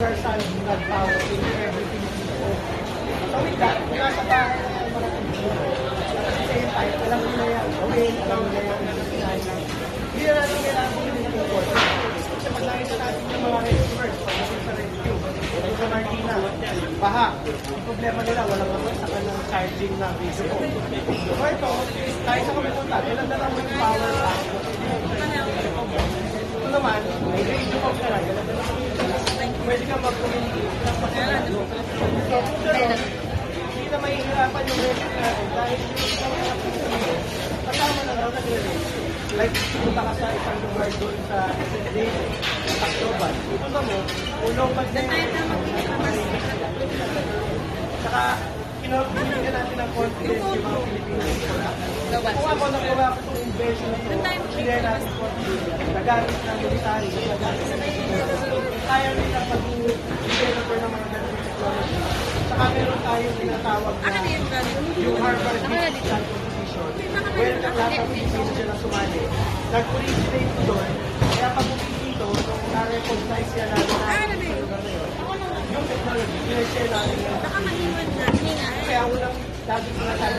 universal blood power in every Filipino. So with that, nasa bahay na yan mga Pilipino. At the same time, alam nila yan, gawin, alam nila yan, hindi na natin kailangan bumili ng import. Kasi pag nakita natin ng mga rescuers, pagdating sa rescue, sa Martina, baha. Ang problema nila, walang naman sa kanilang charging na video. So ito, kahit sa kumipunta, ilan na lang yung power bank. Ito naman, may radio box na lang, pwede ka mag-communicate ng pasarado. So, hindi na mahihirapan yung rescue natin dahil yung mga Pilipino, kasama na daw nag-rescue. Like, punta ka sa isang lugar doon sa day, sa Tacloban. Punta mo, ulong mag-day. Saka, binigyan natin ng confidence yung mga Pilipino. Kung ako nakuha ko itong invention na ito, binigyan natin confidence. Nagamit ng military, nagamit ng kaya nila pag-developer ng mga ganitong technology. Saka meron tayong tinatawag na yung Harvard Business Competition. Welcome lahat ng Pilipino dyan ang sumali. Nag-originate ko doon. Kaya pag dito, nung na-recognize yan natin yung technology, pinag-share natin yan. Kaya unang lagi ko na sabi